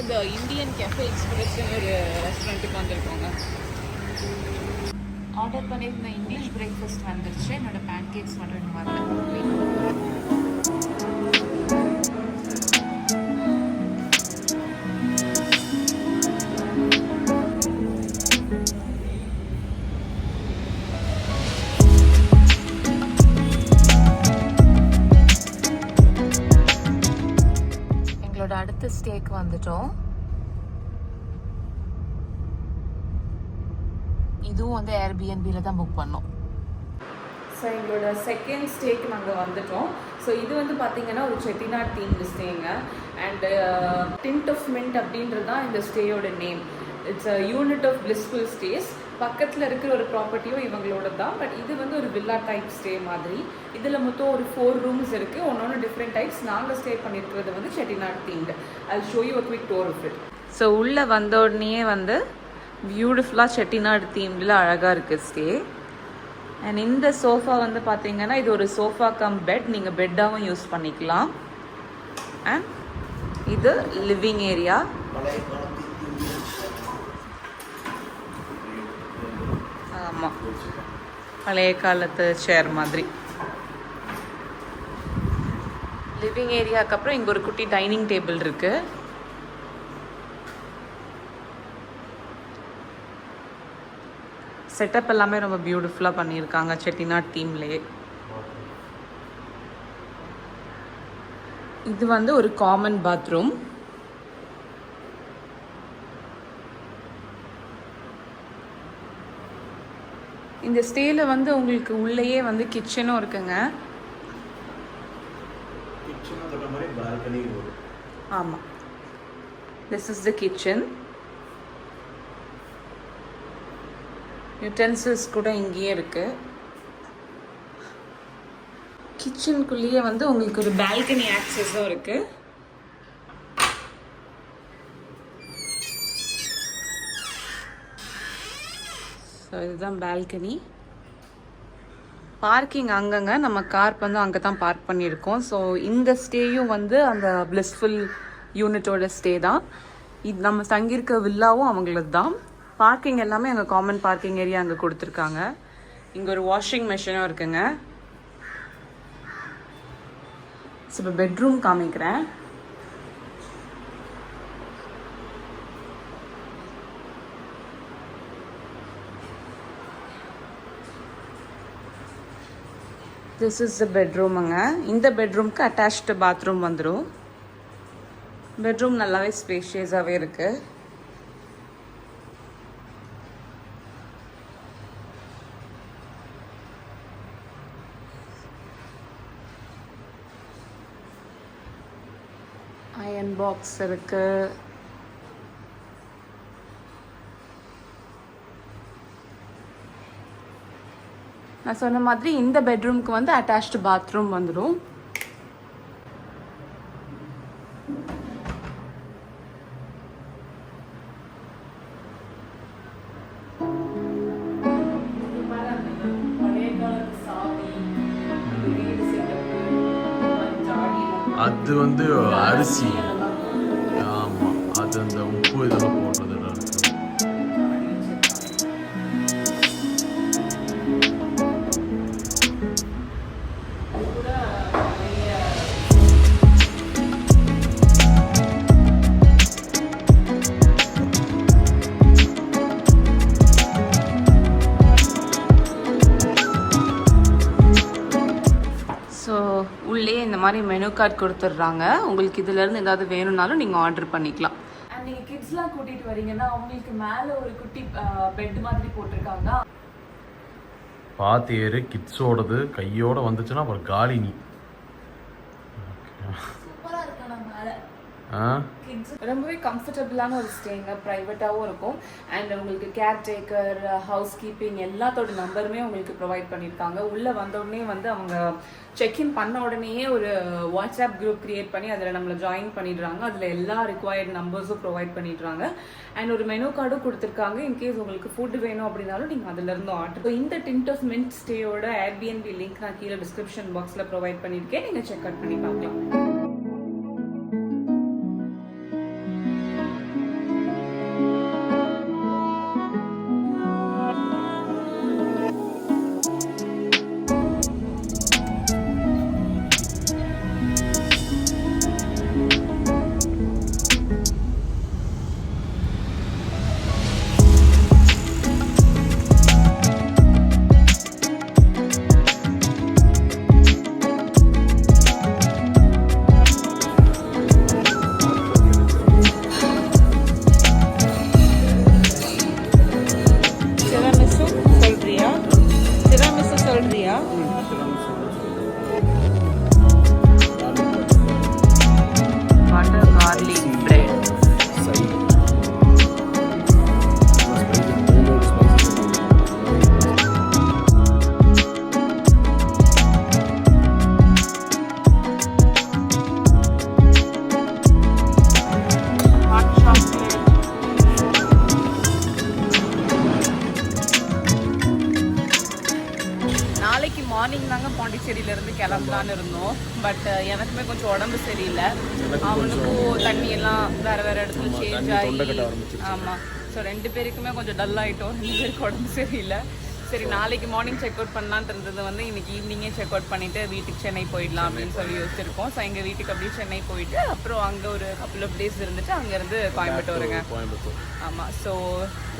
சாப்பிட்றதுக்கு இந்த Indian cafe எக்ஸ்பிரஸ்னு ஒரு ரெஸ்டாரண்ட்டுக்கு வந்திருக்கோங்க. ஆர்டர் பண்ணியிருந்த இங்கிலீஷ் பிரேக்ஃபாஸ்ட் வந்துருச்சு. என்னோடய பேன்கேக்ஸ் மட்டும் இன்னும் வரல. அடுத்த ஸ்டேக்கு வந்துட்டோம். இதுவும் வந்து ஏர்பிஎன்பியில் தான் புக் பண்ணோம். ஸோ எங்களோட செகண்ட் ஸ்டேக்கு நாங்கள் வந்துட்டோம். ஸோ இது வந்து பார்த்தீங்கன்னா ஒரு செட்டிநாட் தீம்டு ஸ்டேங்க. அண்டு டிண்ட் ஆஃப் மின்ட் அப்படின்றது தான் இந்த ஸ்டேயோட name. It's a unit of blissful stays. பக்கத்தில் இருக்கிற ஒரு ப்ராப்பர்ட்டியும் இவங்களோட தான். பட் இது வந்து ஒரு வில்லா டைப் ஸ்டே மாதிரி. இதில் மொத்தம் ஒரு 4 ரூம்ஸ் இருக்குது. ஒன்று டிஃப்ரெண்ட் டைப்ஸ். நாங்கள் ஸ்டே பண்ணியிருக்கிறது வந்து Chettinad themed. I'll show you a quick tour of it. So உள்ளே வந்த உடனே வந்து பியூட்டிஃபுல்லாக செட்டிநாடு தீம்டில் அழகாக இருக்குது ஸ்டே. அண்ட் இந்த சோஃபா வந்து பார்த்தீங்கன்னா இது ஒரு சோஃபா கம் பெட். நீங்கள் பெட்டாகவும் யூஸ் பண்ணிக்கலாம். அண்ட் இது லிவிங் ஏரியா. ஆமாம், பழைய காலத்து சேர் மாதிரி. லிவிங் ஏரியாவுக்கு அப்புறம் இங்கே ஒரு குட்டி டைனிங் டேபிள் இருக்கு. செட்டப் எல்லாமே ரொம்ப பியூட்டிஃபுல்லாக பண்ணியிருக்காங்க செட்டிநாட் தீம்லேயே. இது வந்து ஒரு காமன் பாத்ரூம். இந்த ஸ்டேல வந்து உங்களுக்கு உள்ளேயே வந்து கிச்சனும் இருக்குங்க. ஆமாம், this is the kitchen. Utensils கூட இங்கேயே இருக்கு. கிச்சனுக்குள்ளேயே வந்து உங்களுக்கு ஒரு பால்கனி ஆக்சஸும் இருக்கு. ஸோ இதுதான் பால்கனி. பார்க்கிங் அங்கங்க நம்ம கார் வந்து அங்கே தான் பார்க் பண்ணியிருக்கோம். ஸோ இந்த ஸ்டேயும் வந்து அந்த பிளிஸ்ஃபுல் யூனிட்டோட ஸ்டே தான். இது நம்ம தங்கியிருக்க வில்லாவும் அவங்களது தான். பார்க்கிங் எல்லாமே அங்கே காமன் பார்க்கிங் ஏரியா அங்கே கொடுத்துருக்காங்க. இங்கே ஒரு வாஷிங் மிஷினும் இருக்குங்க. ஸோ இப்போ பெட்ரூம் காமிக்கிறேன். திஸ் இஸ் த பெட்ரூமுங்க. இந்த பெட்ரூம்க்கு அட்டாச்டு பாத்ரூம் வந்துடும். பெட்ரூம் நல்லாவே ஸ்பேஷியஸாகவே இருக்கு. அயன் பாக்ஸ் இருக்கு. நான் சொன்ன மாதிரி இந்த பெட்ரூம்க்கு வந்து அட்டாச்டு பாத்ரூம் வந்துடும். அது வந்து அரிசி. ஆமாம், அது அந்த உப்பு இதெல்லாம் போடுறது. உள்ளே இந்த மாதிரி மெனு கார்டு கொடுத்துட்றாங்க. உங்களுக்கு இதுலேருந்து ஏதாவது வேணும்னாலும் நீங்கள் ஆர்டர் பண்ணிக்கலாம். அண்ட் நீங்கள் கிட்ஸ்லாம் கூட்டிகிட்டு வரீங்கன்னா அவங்களுக்கு மேலே ஒரு குட்டி பெட் மாதிரி போட்டிருக்காங்க. பார்த்து ஏறு. கிட்ஸோடது கையோட வந்துச்சுன்னா அப்புறம் காலி நீ. சூப்பராக இருக்கா மேலே. ரொம்பவே கம்ஃபர்டபுளான ஒரு ஸ்டேங்க. ப்ரைவேட்டாகவும் இருக்கும். அண்ட் உங்களுக்கு கேர்டேக்கர், ஹவுஸ் கீப்பிங் எல்லாத்தோட நம்பருமே உங்களுக்கு ப்ரொவைட் பண்ணியிருக்காங்க. உள்ளே வந்த உடனே வந்து அவங்க செக்இன் பண்ண உடனேயே ஒரு வாட்ஸ்அப் குரூப் கிரியேட் பண்ணி அதில் நம்மளை ஜாயின் பண்ணிடுறாங்க. அதில் எல்லா ரிக்வயர்ட் நம்பர்ஸும் ப்ரொவைட் பண்ணிடுறாங்க. அண்ட் ஒரு மெனு கார்டும் கொடுத்துருக்காங்க. இன்கேஸ் உங்களுக்கு ஃபுட் வேணும் அப்படின்னாலும் நீங்கள் அதிலிருந்து ஆர்டர். இந்த டிண்ட் ஆஃப் மின்ட் ஸ்டேயோட ஏர்பிஎன்பி லிங்க் நான் கீழே டிஸ்கிரிப்ஷன் பாக்ஸில் ப்ரொவைட் பண்ணியிருக்கேன். நீங்கள் செக் அவுட் பண்ணி பார்க்கலாம். கிளம்பலான்னு இருந்தோம். பட் எனக்குமே கொஞ்சம் உடம்பு சரியில்லை, அவனுக்கும் தண்ணி எல்லாம் வேற வேற இடத்துல சேஞ்ச் ஆகி. ஆமாம், ஸோ 2 பேருக்குமே கொஞ்சம் டல் ஆகிட்டோம். 2 பேருக்கு உடம்பு சரியில்லை. சரி, நாளைக்கு மார்னிங் செக் அவுட் பண்ணலான்னு இருந்தது வந்து இன்னைக்கு ஈவினிங்கே செக் அவுட் பண்ணிட்டு வீட்டுக்கு சென்னை போயிடலாம் அப்படின்னு சொல்லி யோசிச்சிருக்கோம். ஸோ எங்கள் வீட்டுக்கு அப்படியே சென்னை போயிட்டு அப்புறம் அங்கே ஒரு கப்புள் ஆஃப் டேஸ் இருந்துட்டு அங்கேருந்து கோயம்புத்தூருங்க. ஆமாம், ஸோ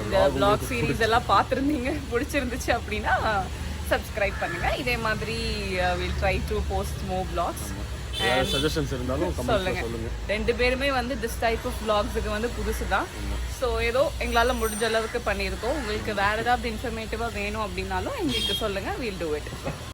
இந்த vlog சீரீஸ் எல்லாம் பார்த்துருந்தீங்க, பிடிச்சிருந்துச்சு அப்படின்னா சப்ஸ்கிரைப் பண்ணுங்கள். இதே மாதிரி will try to post more vlogs. Suggestions இருந்தாலும் சொல்லுங்க. 2 பேருமே வந்து திஸ் டைப் ஆஃப் vlogsக்கு வந்து புதுசு தான். ஸோ ஏதோ எங்களால் முடிஞ்ச அளவுக்கு பண்ணியிருக்கோம். உங்களுக்கு வேறு ஏதாவது இன்ஃபர்மேட்டிவாக வேணும் அப்படின்னாலும் எங்களுக்கு சொல்லுங்கள், வீல் டூ இட்.